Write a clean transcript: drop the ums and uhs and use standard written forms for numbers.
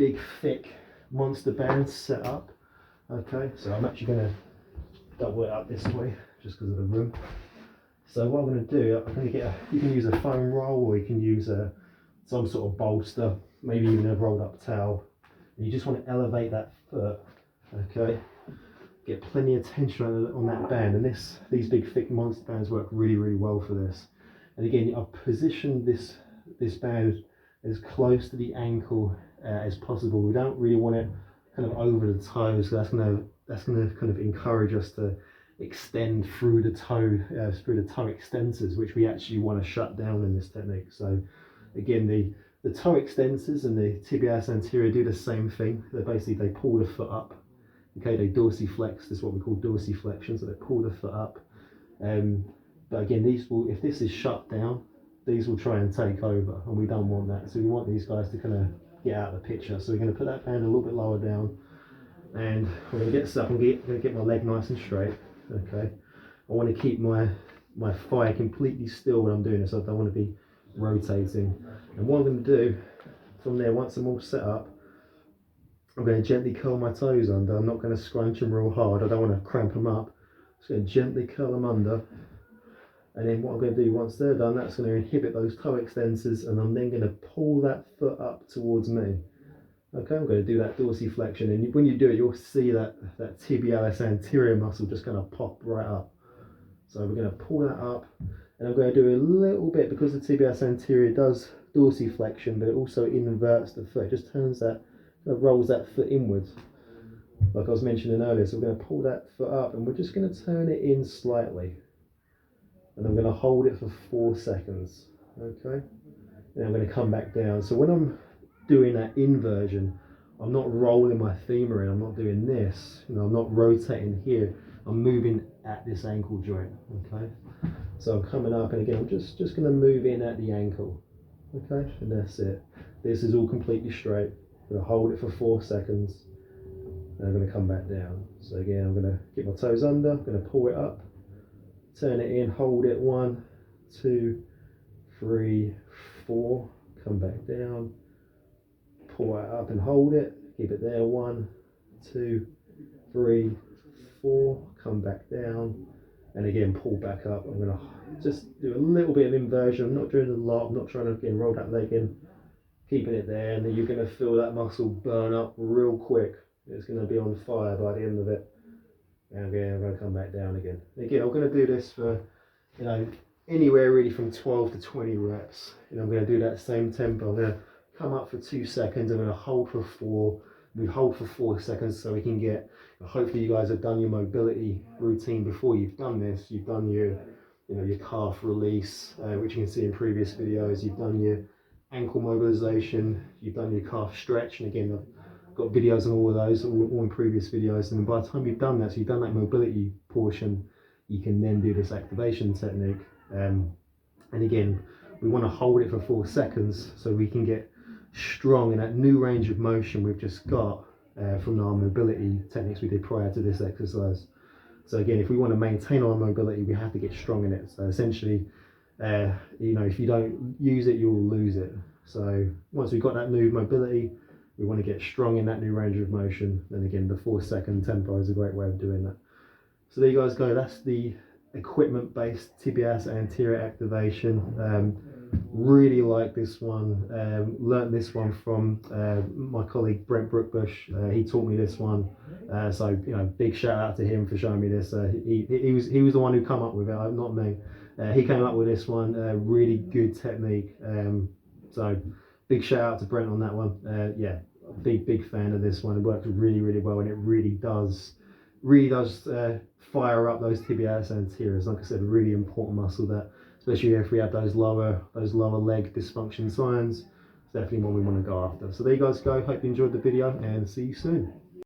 big thick monster bands set up. Okay, so I'm actually going to double it up this way just because of the room. So what I'm going to do, I'm going to get you can use a foam roll, or you can use some sort of bolster, maybe even a rolled up towel. And you just want to elevate that foot. Okay, get plenty of tension on that band, and these big thick monster bands work really well for this. And again, I've positioned this band as close to the ankle as possible. We don't really want it kind of over the toes, so that's gonna kind of encourage us to extend through the toe extensors, which we actually want to shut down in this technique. So again, the toe extensors and the tibialis anterior do the same thing. They pull the foot up. Okay, they dorsiflex. This is what we call dorsiflexion. So they pull the foot up. But again, if this is shut down, these will try and take over, and we don't want that. So we want these guys to kind of get out of the picture. So we're going to put that band a little bit lower down, and we're going to get stuck. I'm going to get my leg nice and straight. Okay, I want to keep my thigh completely still when I'm doing this. I don't want to be rotating. And what I'm going to do from there, once I'm all set up, I'm going to gently curl my toes under. I'm not going to scrunch them real hard. I don't want to cramp them up. I'm just going to gently curl them under. And then what I'm going to do once they're done, that's going to inhibit those toe extensors, and I'm then going to pull that foot up towards me. Okay, I'm going to do that dorsiflexion, and when you do it, you'll see that tibialis anterior muscle just kind of pop right up. So we're going to pull that up, and I'm going to do a little bit, because the tibialis anterior does dorsiflexion, but it also inverts the foot. It just turns that, kind of rolls that foot inwards, like I was mentioning earlier. So we're going to pull that foot up, and we're just going to turn it in slightly. And I'm going to hold it for 4 seconds. Okay, and I'm going to come back down. So when I'm doing that inversion, I'm not rolling my femur in. I'm not doing this. I'm not rotating here. I'm moving at this ankle joint. Okay, so I'm coming up, and again, I'm just going to move in at the ankle. Okay, and that's it. This is all completely straight. I'm going to hold it for 4 seconds, and I'm going to come back down. So again, I'm going to get my toes under. I'm going to pull it up, turn it in, hold it, 1, 2, 3, 4, come back down, pull it up and hold it, keep it there, 1, 2, 3, 4, come back down, and again pull back up. I'm going to just do a little bit of inversion. I'm not doing a lot. I'm not trying to again roll that leg in, keeping it there, and then you're going to feel that muscle burn up real quick. It's going to be on fire by the end of it. And again, I'm going to come back down again. Again, I'm going to do this for, anywhere really from 12 to 20 reps. I'm going to do that same tempo. I'm going to come up for 2 seconds. I'm going to hold for 4. We hold for 4 seconds, so we can get, hopefully you guys have done your mobility routine before you've done this. You've done your, your calf release, which you can see in previous videos. You've done your ankle mobilization. You've done your calf stretch. And again, got videos on all of those, all in previous videos, and by the time you've done that, so you've done that mobility portion, you can then do this activation technique. And again, we want to hold it for 4 seconds so we can get strong in that new range of motion we've just got from our mobility techniques we did prior to this exercise. So again, if we want to maintain our mobility, we have to get strong in it. So essentially, if you don't use it, you'll lose it. So once we've got that new mobility, we want to get strong in that new range of motion. And again, the 4 second tempo is a great way of doing that. So there you guys go. That's the equipment-based tibialis anterior activation. Really like this one. Learned this one from my colleague Brent Brookbush. He taught me this one. So big shout out to him for showing me this. He was the one who came up with it, not me. He came up with this one. Really good technique. So big shout out to Brent on that one. Yeah. Big fan of this one. It works really well, and it really does fire up those tibialis anteriors. Like I said, really important muscle, that especially if we have those lower leg dysfunction signs. It's definitely one we want to go after. So there you guys go. Hope you enjoyed the video, and see you soon.